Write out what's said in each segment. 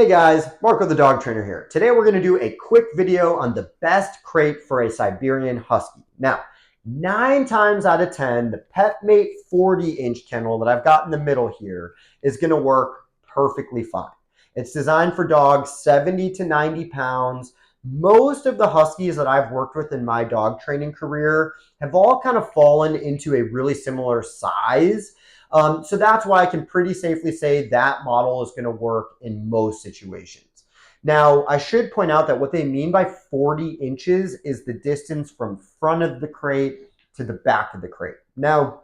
Hey guys, Marco the dog trainer here. Today we're going to do a quick video on the best crate for a Siberian Husky. Now, 9 times out of 10, the PetMate 40-inch kennel that I've got in the middle here is going to work perfectly fine. It's designed for dogs 70 to 90 pounds. Most of the Huskies that I've worked with in my dog training career have all kind of fallen into a really similar size. So that's why I can pretty safely say that model is going to work in most situations. Now, I should point out that what they mean by 40 inches is the distance from front of the crate to the back of the crate. Now,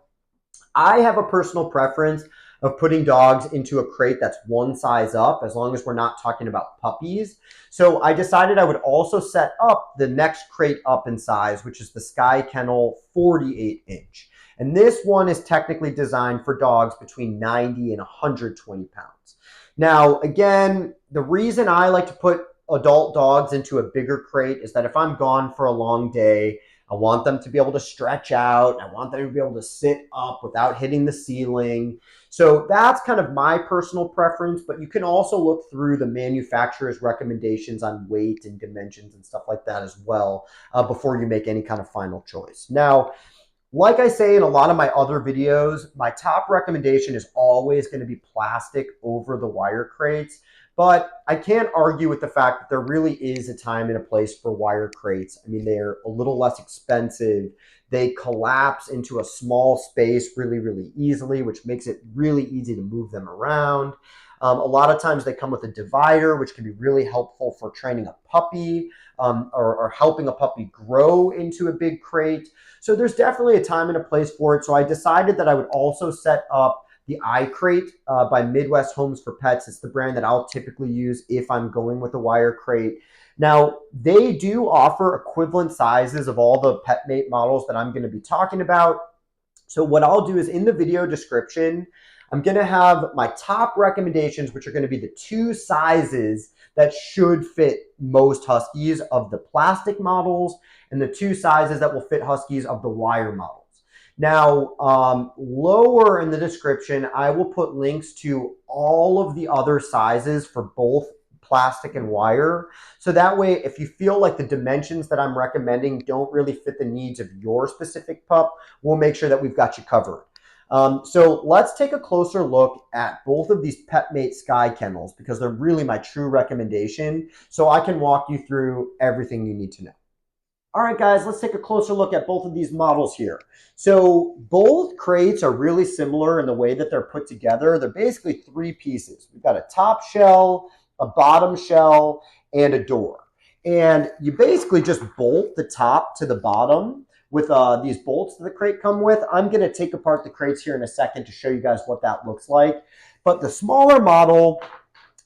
I have a personal preference of putting dogs into a crate that's one size up, as long as we're not talking about puppies. So I decided I would also set up the next crate up in size, which is the Sky Kennel 48-inch. And this one is technically designed for dogs between 90 and 120 pounds. Now, again, the reason I like to put adult dogs into a bigger crate is that if I'm gone for a long day, I want them to be able to stretch out. I want them to be able to sit up without hitting the ceiling. So that's kind of my personal preference, but you can also look through the manufacturer's recommendations on weight and dimensions and stuff like that as well before you make any kind of final choice. Now, like I say in a lot of my other videos, my top recommendation is always going to be plastic over the wire crates. But I can't argue with the fact that there really is a time and a place for wire crates. I mean, they're a little less expensive. They collapse into a small space really, really easily, which makes it really easy to move them around. A lot of times they come with a divider, which can be really helpful for training a puppy or helping a puppy grow into a big crate. So there's definitely a time and a place for it. So I decided that I would also set up the ICrate by Midwest Homes for Pets. It's the brand that I'll typically use if I'm going with a wire crate. Now, they do offer equivalent sizes of all the PetMate models that I'm going to be talking about. So what I'll do is in the video description, I'm going to have my top recommendations, which are going to be the 2 sizes that should fit most Huskies of the plastic models and the 2 sizes that will fit Huskies of the wire models. Now, lower in the description, I will put links to all of the other sizes for both plastic and wire. So that way, if you feel like the dimensions that I'm recommending don't really fit the needs of your specific pup, we'll make sure that we've got you covered. So let's take a closer look at both of these PetMate Sky Kennels because they're really my true recommendation. So I can walk you through everything you need to know. All right, guys, let's take a closer look at both of these models here. So both crates are really similar in the way that they're put together. They're basically 3 pieces. We've got a top shell, a bottom shell, and a door. And you basically just bolt the top to the bottom with these bolts that the crate come with. I'm going to take apart the crates here in a second to show you guys what that looks like. But the smaller model,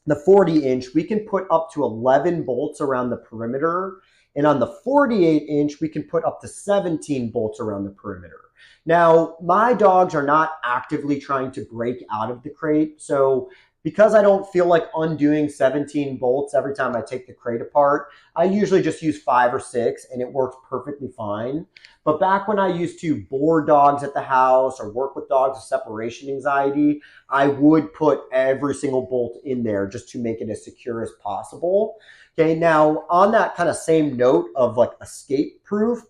the 40-inch, we can put up to 11 bolts around the perimeter. And on the 48-inch, we can put up to 17 bolts around the perimeter. Now, my dogs are not actively trying to break out of the crate. So because I don't feel like undoing 17 bolts every time I take the crate apart, I usually just use 5 or 6 and it works perfectly fine. But back when I used to board dogs at the house or work with dogs with separation anxiety, I would put every single bolt in there just to make it as secure as possible. Okay, now on that kind of same note of like escape proof,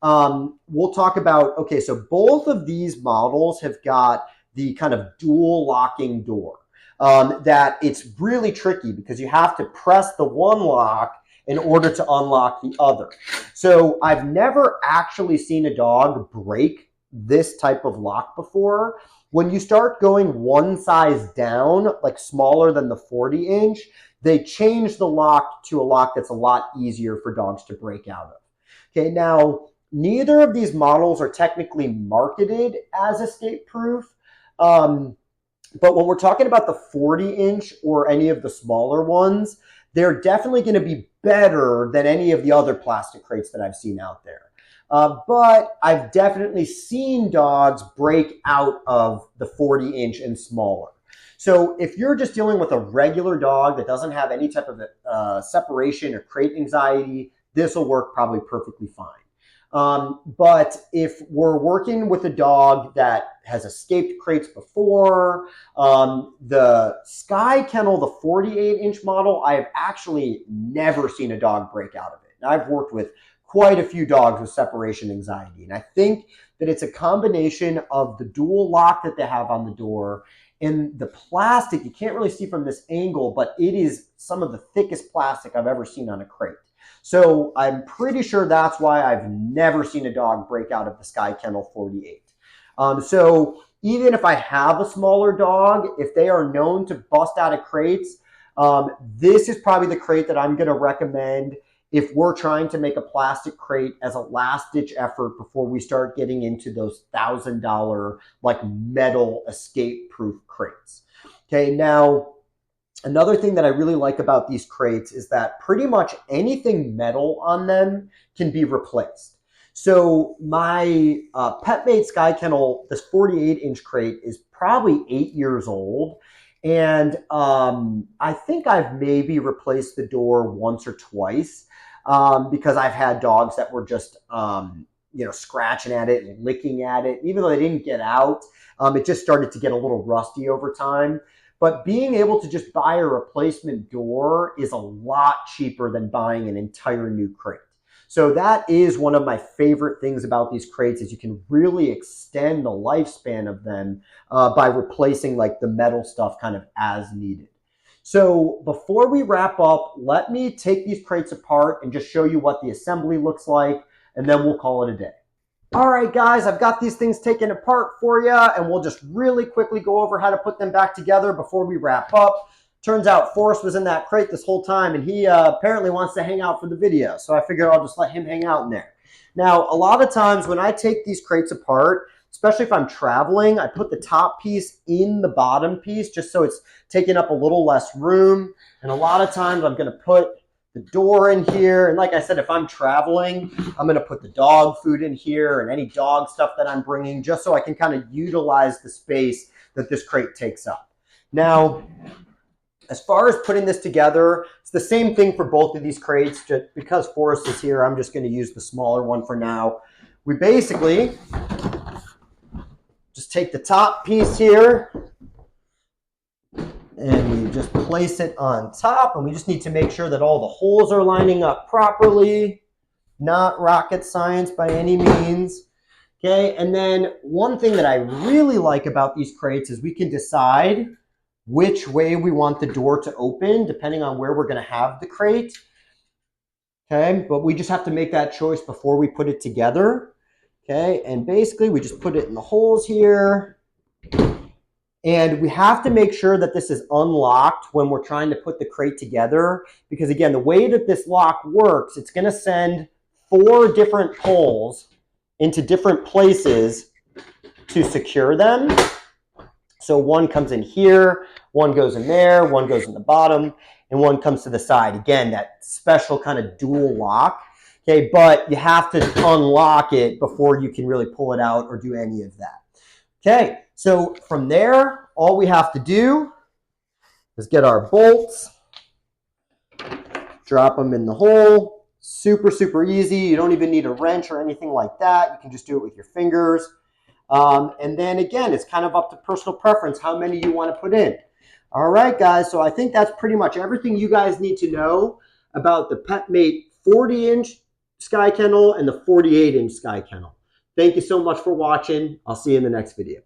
we'll talk about, okay, so both of these models have got the kind of dual locking door. That it's really tricky because you have to press the one lock in order to unlock the other. So I've never actually seen a dog break this type of lock before. When you start going one size down, like smaller than the 40-inch, they change the lock to a lock that's a lot easier for dogs to break out of. Okay, now neither of these models are technically marketed as escape proof. But when we're talking about the 40-inch or any of the smaller ones, they're definitely going to be better than any of the other plastic crates that I've seen out there. But I've definitely seen dogs break out of the 40-inch and smaller. So if you're just dealing with a regular dog that doesn't have any type of separation or crate anxiety, this will work probably perfectly fine. But if we're working with a dog that has escaped crates before, the Sky Kennel, the 48-inch model, I have actually never seen a dog break out of it. And I've worked with quite a few dogs with separation anxiety. And I think that it's a combination of the dual lock that they have on the door and the plastic. You can't really see from this angle, but it is some of the thickest plastic I've ever seen on a crate. So I'm pretty sure that's why I've never seen a dog break out of the Sky Kennel 48. So even if I have a smaller dog, if they are known to bust out of crates, this is probably the crate that I'm going to recommend if we're trying to make a plastic crate as a last-ditch effort before we start getting into those $1,000 like metal escape-proof crates. Okay, now another thing that I really like about these crates is that pretty much anything metal on them can be replaced. So my PetMate Sky Kennel, this 48-inch crate, is probably 8 years old. And I think I've maybe replaced the door once or twice because I've had dogs that were just, scratching at it and licking at it. Even though they didn't get out, it just started to get a little rusty over time. But being able to just buy a replacement door is a lot cheaper than buying an entire new crate. So that is one of my favorite things about these crates is you can really extend the lifespan of them by replacing like the metal stuff kind of as needed. So before we wrap up, let me take these crates apart and just show you what the assembly looks like, and then we'll call it a day. All right, guys, I've got these things taken apart for you, and we'll just really quickly go over how to put them back together before we wrap up. Turns out Forrest was in that crate this whole time, and he apparently wants to hang out for the video, so I figured I'll just let him hang out in there. Now, a lot of times when I take these crates apart, especially if I'm traveling, I put the top piece in the bottom piece just so it's taking up a little less room, and a lot of times I'm going to put the door in here, and like I said, if I'm traveling, I'm going to put the dog food in here and any dog stuff that I'm bringing just so I can kind of utilize the space that this crate takes up. Now, as far as putting this together, it's the same thing for both of these crates. Just because Forrest is here, I'm just going to use the smaller one for now. We basically just take the top piece here and we just place it on top, and we just need to make sure that all the holes are lining up properly. Not rocket science by any means. Okay, and then one thing that I really like about these crates is we can decide which way we want the door to open depending on where we're going to have the crate. Okay, but we just have to make that choice before we put it together. Okay, and basically we just put it in the holes here. And we have to make sure that this is unlocked when we're trying to put the crate together, because again, the way that this lock works, it's going to send 4 different holes into different places to secure them. So one comes in here, one goes in there, one goes in the bottom, and one comes to the side. Again, that special kind of dual lock. Okay, but you have to unlock it before you can really pull it out or do any of that. Okay, so from there, all we have to do is get our bolts, drop them in the hole. Super, super easy. You don't even need a wrench or anything like that. You can just do it with your fingers. And then again, it's kind of up to personal preference how many you want to put in. All right, guys, so I think that's pretty much everything you guys need to know about the PetMate 40-inch Sky Kennel and the 48-inch Sky Kennel. Thank you so much for watching. I'll see you in the next video.